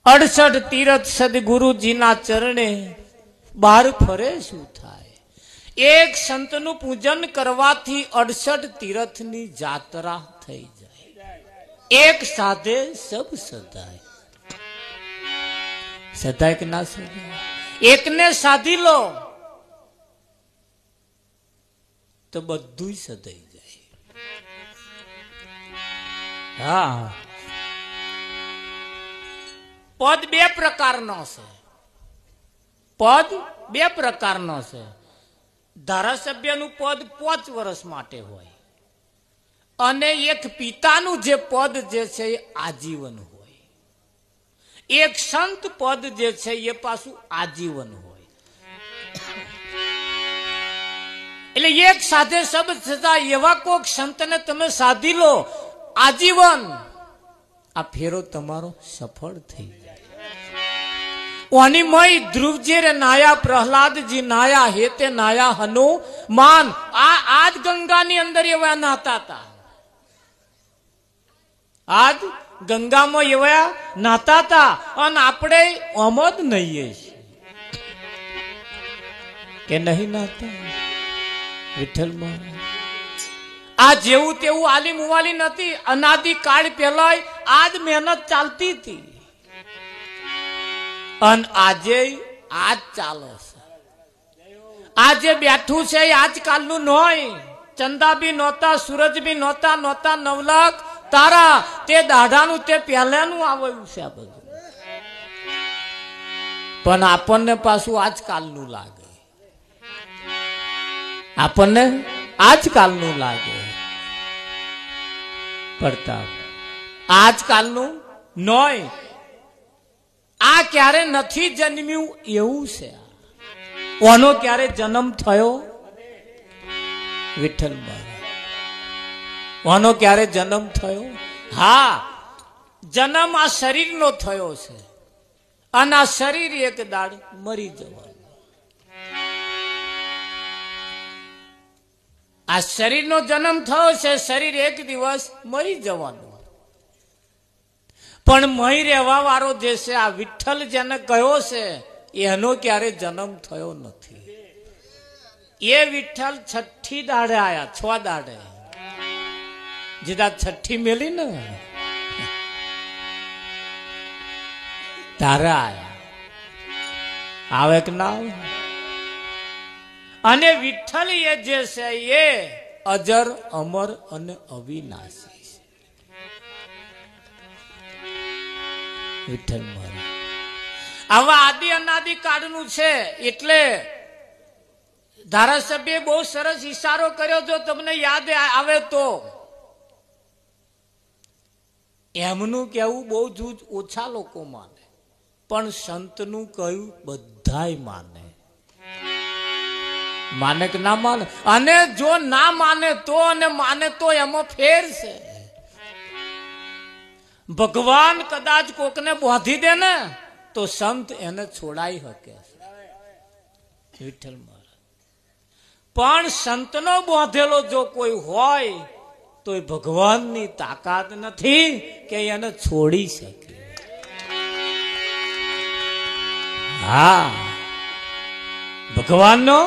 68 તીરથ સદગુરુજીના ચરણે બહાર ફરે શું થાય? એક સંતનું પૂજન કરવાથી 68 તીરથની જાત્રા થઈ જાય. એક સાધે સબ સદાય. સદાય કે ના સદાય? એકને સાધી લો તો બધું સદાઈ જાય. હા, પદ બે પ્રકારનો છે. પદ બે પ્રકારનો છે. ધારાસભ્યનું પદ 5 વર્ષ માટે હોય અને એક પિતાનું જે પદ જે છે એ આજીવન હોય. એક સંત પદ જે છે એ પાછું આજીવન હોય. એટલે એક સાથે સબ થતા એવા કોક સંતને તમે સાધી લો આજીવન, આ ફેરો તમારો સફળ થઈ જાય. ઓનીમય ધ્રુવજી રે નાયા, પ્રહલાદજી નાયા, હેતે નાયા હનુમાન. આજ ગંગાની અંદર એવા નાતા હતા. આજ ગંગામાં એવા નાતા હતા અને આપણે અમદ નહીએ કે નહીં નાતા. વિઠ્ઠલમાં આ જેવું તેવું આલી મુવાલી નથી. અનાદિ કાળ પહેલા આજ મહેનત ચાલતી હતી અને આજે આજ ચાલે છે. આજે બેઠું છે આજકાલનું નોય. ચંદા બી નહોતા, સૂરજ બી નહોતા, 9 લાખ તારા. તે દાઢાનું તે પહેલાનું આવ્યું છે આ બધું. પણ આપણને પાછું આજકાલનું લાગે. આપણને આજકાલનું લાગે. પડતા આજકાલનું નોય. આ ક્યારે નથી જન્મ્યું એવું છે. ઓનો ક્યારે જન્મ થયો? વિઠ્ઠલ ઓનો ક્યારે જન્મ થયો? હા, જન્મ આ શરીરનો થયો છે અને આ શરીર એક દાડ મરી જવાનું. આ શરીરનો જન્મ થયો છે, શરીર એક દિવસ મરી જવાનું. પણ મહી રહેવા વાળો જે છે આ વિઠ્ઠલ જેને કયો છે એનો ક્યારે જન્મ થયો નથી. એ વિઠ્ઠલ 6ઠી દાડે આયા. 6 દાડે જીદા 6ઠી મેલી ને તારે આયા. આવે કે ના આવે? અને વિઠ્ઠલ એ જે છે એ અજર, અમર અને અવિનાશી. વિઠ્ઠલ આવા આદિ અનાદિ કાળનું છે. એટલે ધારાસભ્ય બહુ સરસ ઈશારો કર્યો. જો તમને યાદ આવે તો એમનું કહેવું બહુ જ ઓછા લોકો માને, પણ સંતનું કહ્યું બધાય માને. માને કે ના માને? અને જો ના માને તો અને માને તો એમાં ફેર છે. ભગવાન કદાચ કોકને બાંધી દે ને તો સંત એને છોડાઈ શકે. વિઠ્ઠલ મહારાજ પણ સંતનો બાંધેલો જો કોઈ હોય તો એ ભગવાનની તાકાત નથી કે એને છોડી શકે. હા, ભગવાનનો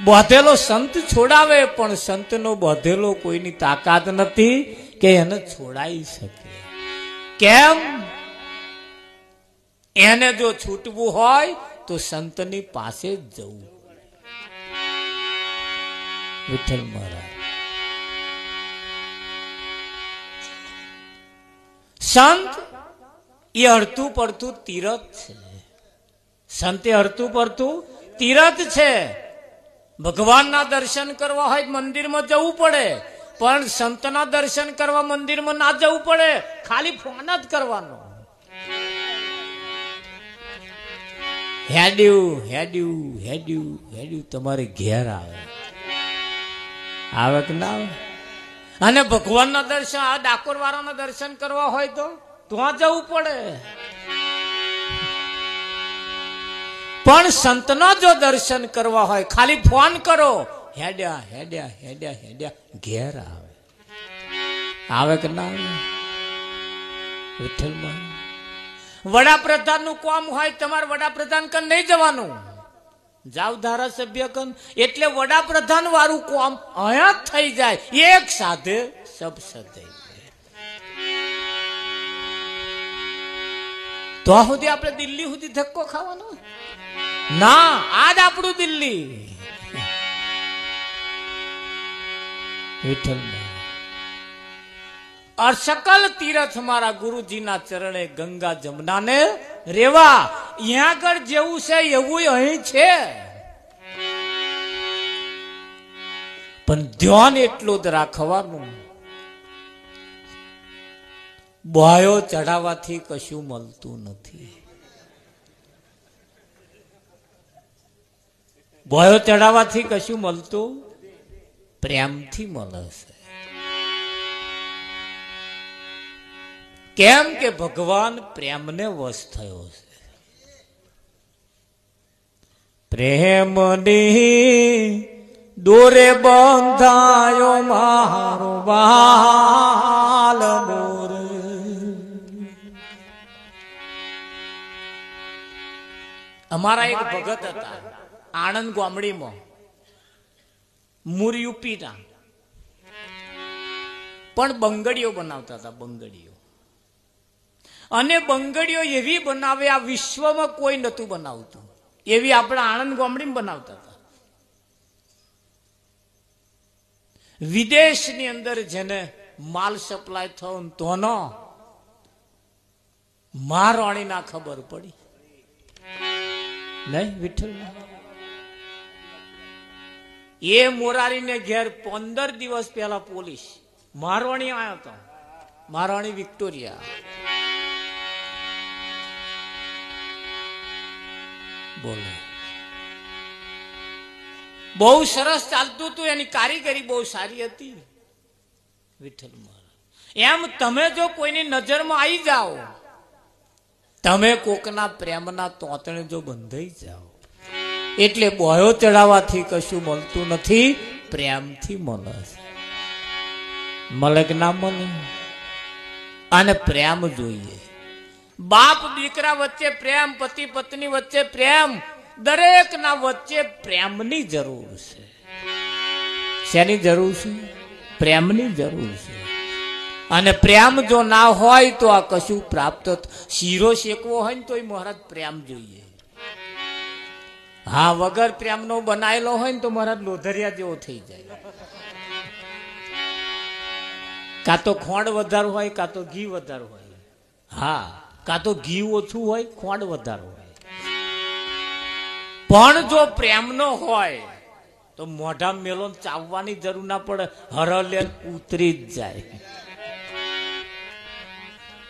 બાંધેલો સંત છોડાવે, પણ સંતનો બાંધેલો કોઈની તાકાત નથી કે એને છોડાઈ શકે. કેમ? એને જો છૂટવું હોય તો સંતની પાસે જ જવું. વિઠ્ઠલ મહારાજ સંત એ હરતું પડતું તીરથ છે. સંત એ હરતું પડતું તીરથ છે. ભગવાનના દર્શન કરવા હોય મંદિરમાં જવું પડે, પણ સંતના દર્શન કરવા મંદિરમાં ના જવું પડે. ખાલી ફોન જ કરવાનો. હેડ્યું હેડ્યું હેડ્યું હેડ્યું તમારે ઘેર આવે. આવે કે ના આવે? અને ભગવાનના દર્શન, આ ડાકોર વાળાના દર્શન કરવા હોય તો ત્યાં જવું પડે. પણ સંતના જો દર્શન કરવા હોય ખાલી ફોન કરો, હેડ્યા હેડ્યા હેડ્યા હેડ્યા ઘેર આવે. આવે કે ના આવે? વિઠ્ઠલમાં વડાપ્રધાન નું કામ હોય તમારે વડાપ્રધાન કન નહીં જવાનું, જાવ ધારાસભ્ય કન, એટલે વડાપ્રધાન વાળું કામ અહીંયા થઈ જાય. એક સાધે સબ સધે. તો સુધી આપણે દિલ્હી સુધી ધક્કો ખાવાનો ના, આજ આપણું દિલ્હી. વિઠ્ઠલમાં और सकल तीर्थ मारा गुरुजी ना चरणे गंगा जमुना ने रेवा. यहाँ कर जेवू से एवू अहीं छे, पण ध्यान एटલું જ રાખવાનું. બોયો ચડાવવાથી કશું મળતું નથી. બોયો ચડાવવાથી કશું મળતું, પ્રેમથી મળે છે. કેમ કે ભગવાન પ્રેમને વશ થયો છે. પ્રેમની દોરે બંધાયો મારો બાલ મોર. અમારા એક ભગત હતા આણંદ ગામડીમાં, મૂળ યુપીના, પણ બંગડીઓ બનાવતા હતા. બંગડીઓ અને બંગડીઓ એવી બનાવે આ વિશ્વમાં કોઈ નતું બનાવતું, એવી આપણા આણંદ ગામડીમાં બનાવતા હતા. વિદેશની અંદર જેને માલ સપ્લાય થયો તોનો મારવાણી ના ખબર પડી નહીં. વિઠ્ઠલ એ મોરારીને ઘેર 15 દિવસ પહેલા પોલીસ મારવાણી આવ્યા હતા, મારવાણી વિક્ટોરિયા. બોલો, બહુ સરસ ચાલતું હતું, એની કારીગરી બહુ સારી હતી. વિઠ્ઠલ એમ તમે જો કોઈની નજરમાં આવી જાઓ, તમે કોકના પ્રેમના તોતણે જો બંધાઈ જાઓ, એટલે બોયો ચડાવવાથી કશું મળતું નથી, પ્રેમથી મળે છે. મળે કે ના મળે? અને પ્રેમ જોઈએ. બાપ દીકરા વચ્ચે પ્રેમ, પતિ પત્ની વચ્ચે પ્રેમ, દરેક ના વચ્ચે પ્રેમની જરૂર છે. શેની જરૂર છે? પ્રેમની જરૂર છે. અને પ્રેમ જો ના હોય તો આ કશું પ્રાપ્ત. શીરો શેકવો હોય ને તો મહારાજ પ્રેમ જોઈએ. હા, વગર પ્રેમનો બનાયેલો હોય ને તો મહારાજ લોધરિયા જેવો થઈ જાય. કાં તો ખોંડ વધારે હોય, કાં તો ઘી વધારે હોય. હા, કાં તો ઘી ઓછું હોય, ખોંડ વધારે હોય. પણ જો પ્રેમનો હોય તો મોઢા મેલો ચાવવાની જરૂર ના પડે, હરલે ઉતરી જ જાય.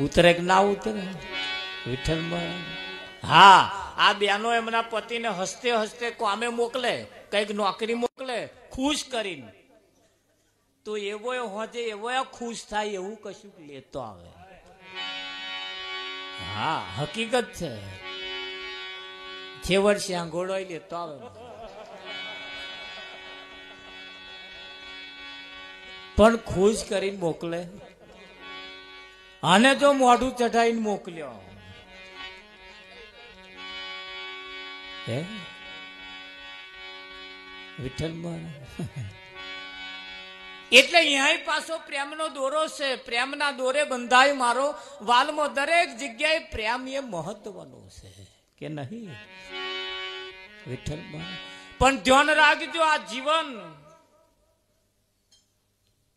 ઉતરે કે ના ઉતરે? વિઠ્ઠલમાં હા, આ બેનો એમના પતિને હસતે હસતે કામે મોકલે, કઈક નોકરી મોકલે ખુશ કરીને, તો એવો હોજે એવો ખુશ થાય એવું કશું લેતો આવે. હા, હકીકત છે. જે વર્ષે આંગોળો લેતો આવે, પણ ખુશ કરીને મોકલે. અને જો મોઢું ચઢાઈને મોકલ્યો, વિઠ્ઠલમાં એટલે અહીંયા પાછો પ્રેમનો દોરો છે. પ્રેમના દોરે બંધાય મારો વાલમાં. દરેક જગ્યાએ પ્રેમ એ મહત્વનો છે કે નહીં? વિઠ્ઠલમાં પણ ધ્યાન રાખજો, આ જીવન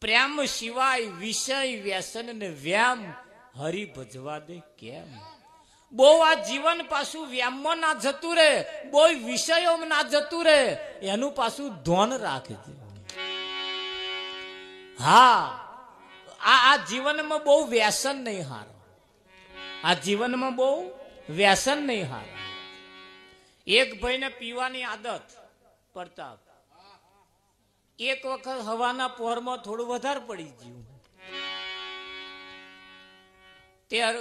પ્રેમ સિવાય વિષય વ્યસન ને વ્યામ હરી ભજવા દે કેમ? બહુ આ જીવન પાછું વ્યામમાં ના જતું રે, બહુ વિષયોમાં ના જતું રે, એનું પાછું ધ્યાન રાખજો. હા, આ જીવનમાં બહુ વ્યસન નહીં હારો. આ જીવનમાં બહુ વ્યસન નહીં હારો. એક ભાઈને પીવાની આદત પડતા, એક વખત હવાના પહોરમાં થોડું વધારે પડી ગયું, ત્યારે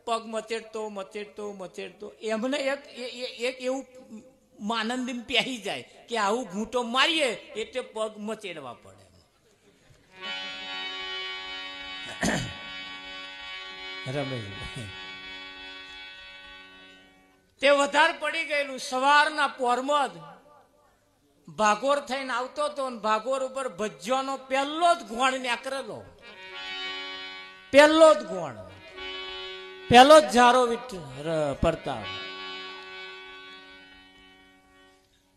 પગ મચેડતો એમને એક એવું માનંદી પહેરી જાય કે આવું ઘૂંટો મારીએ એટલે પગ મચેડવા પડે. રમેશભાઈ તે વધારે પડી ગયેલું. સવારના પોરમાં જ ભાગોર થઈને આવતો હતો ને ભાગોર ઉપર ભજ્યોનો પહેલો જ ઘોણ નીકળેલો. પહેલો જ ઘોણ, પહેલો જ ઝારો પડતા.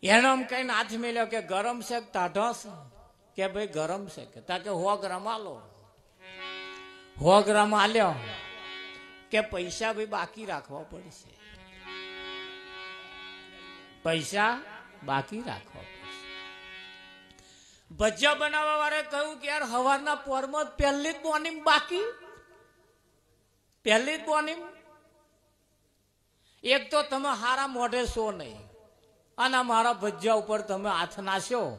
એનો એમ કહીને હાથ મેલ્યો કે ગરમ છે કે ટાઢો છે? કે ભાઈ ગરમ છે. કે તા કે 100 ગ્રામ આલો. 100 ગ્રામ આલ્યો કે પૈસા ભાઈ બાકી રાખવા પડશે, પૈસા બાકી રાખવા પડશે. ભજીયા બનાવવા વાળા કહ્યું કે યાર સવારના પોરમાં પહેલી જ બોની બાકી, પહેલી જ બોની. એક તો તમે હારા મોઢે છો નહીં અને મારા ભજીયા ઉપર તમે હાથ નાખ્યો.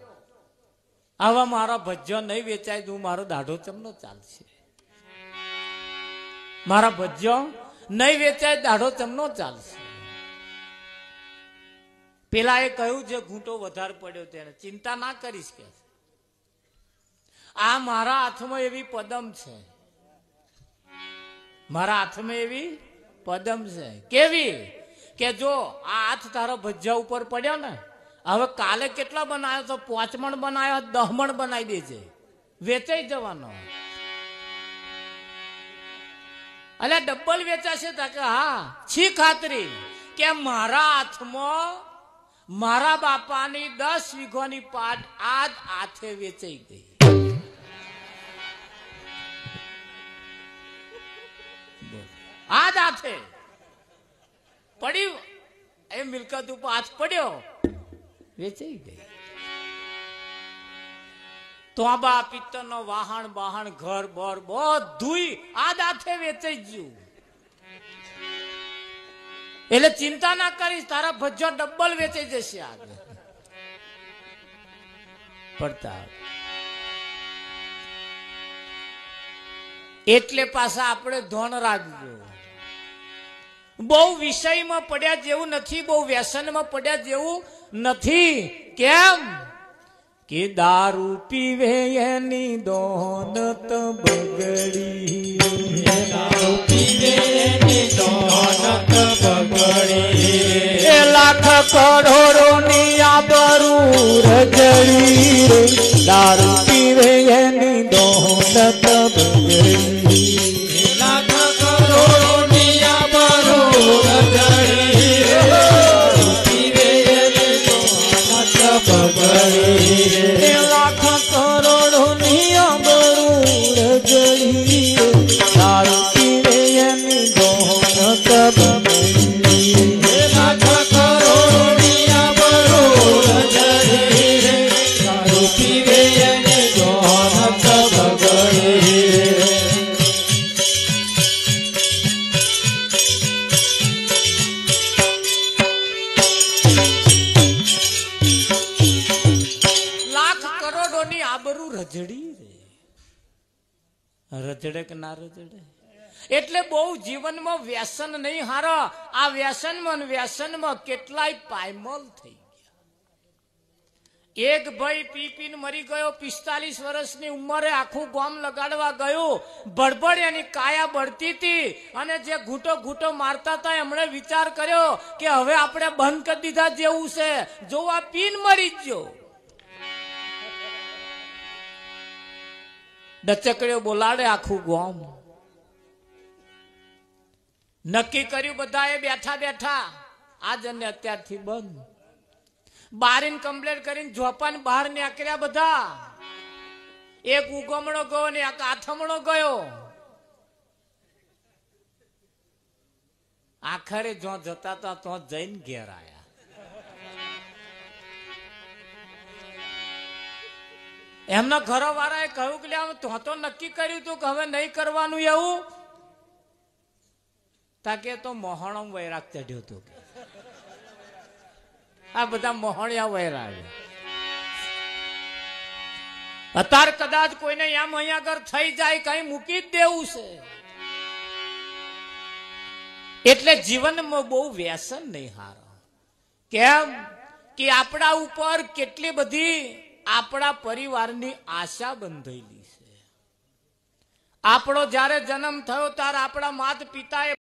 આવા મારા ભજીયા નહીં વેચાય તો મારો દાઢો ચમનો ચાલશે. મારા ભજીયા નહીં વેચાય દાઢો ચમનો ચાલશે. પેલા એ કહ્યું જે ઘૂંટો વધારે પડ્યો તેને ચિંતા ના કરીશ કે આ મારા હાથમાં એવી પદમ છે, મારા હાથમાં એવી પદમ છે. કેવી? કે જો આ હાથ તારો ભજીયા ઉપર પડ્યો ને, હવે કાલે કેટલા બનાવ્યો તો 5 મણ બનાવ્યો, 10 મણ બનાવી દેજે, વેચાઈ જવાનો. એટલે ડબલ વેચાશે? કે હા. છી ખાતરી કે મારા હાથમાં મારા બાપાની 10 વીઘોની પાટ આજ હાથે વેચાઈ ગઈ. આજ હાથે પડી, એ મિલકત ઉપર હાથ પડ્યો, વેચાઈ ગઈ. તો આબા પિત્તરનો વાહણ બાહણ ઘર બર બધું આજ હાથે વેચાઈ ગયું. એટલે ચિંતા ના કરીશ, તારા ભજ્જો ડબલ વેચાઈ જશે આગળ પડતા. એટલે પાછા આપણે ધોન રાખજો. બહુ વિષયમાં પડ્યા જેવું નથી, બહુ વ્યસનમાં પડ્યા જેવું નથી. કેમ? કે દારૂ પીવે એની દોનત બગડી, દારૂ પીવે એની દોનત બગડી, 1 લાખ કરોડોની આબરૂ રજડી, દારૂ પીવે એની દોનત બગડી, 1 લાખ કરોડોની આબરૂ રજડી, દારૂ પીવે એની દોનત બગડી, 1 લાખ કરોડોની આબરૂ રજડી, દારૂ પીવે એની દોનત બગડી, 1 લાખ કરોડોની આબરૂ રજડી, દારૂ પીવે એની દોનત બગડી. રજડી રે, રજડે કે ના રજડે? એટલે બહુ જીવનમાં વ્યસન નહીં હારો. આ વ્યસનમાં કેટલાય પાયમલ થઈ ગયા. એક ભાઈ પી પીને મરી ગયો, 45 વર્ષની ઉંમરે, આખું ગામ લગાડવા ગયું, બળબડ એની કાયા બળતી હતી અને જે ઘૂંટો ઘૂંટો મારતા હતા એમણે વિચાર કર્યો કે હવે આપણે બંધ કરી દીધા જેવું છે, જો આ પીન મરી ગયો. ડચકડ્યો બોલાડે આખું ગામ. નક્કી કર્યું બધાએ બેઠા બેઠા આજ અને અત્યારથી બંધ. બારીને કમ્પ્લેટ કરીને ઝોપાને બહાર નીકળ્યા બધા. એક ઉગમણો ગયો ને એક આથમણો ગયો. આખરે જો જતા હતા તો જઈને ઘેર આયા. એમના ઘરો વાળાએ કહ્યું કે તો નક્કી કર્યું હતું કે હવે નહીં કરવાનું એવું. તાકે તો મોહણો વૈરાગ ચડ્યો હતો. આ બધા મોહણિયા વૈરાગ. અત્યારે કદાચ કોઈને એમ અહીંયા આગળ થઈ જાય, કઈ મૂકી જ દેવું છે. એટલે જીવનમાં બહુ વ્યસન નહીં હારો. કેમ કે આપણા ઉપર કેટલી બધી આપણા પરિવારની આશા બંધાયેલી છે. આપણો જ્યારે જન્મ થયો ત્યારે આપણા માતા પિતાએ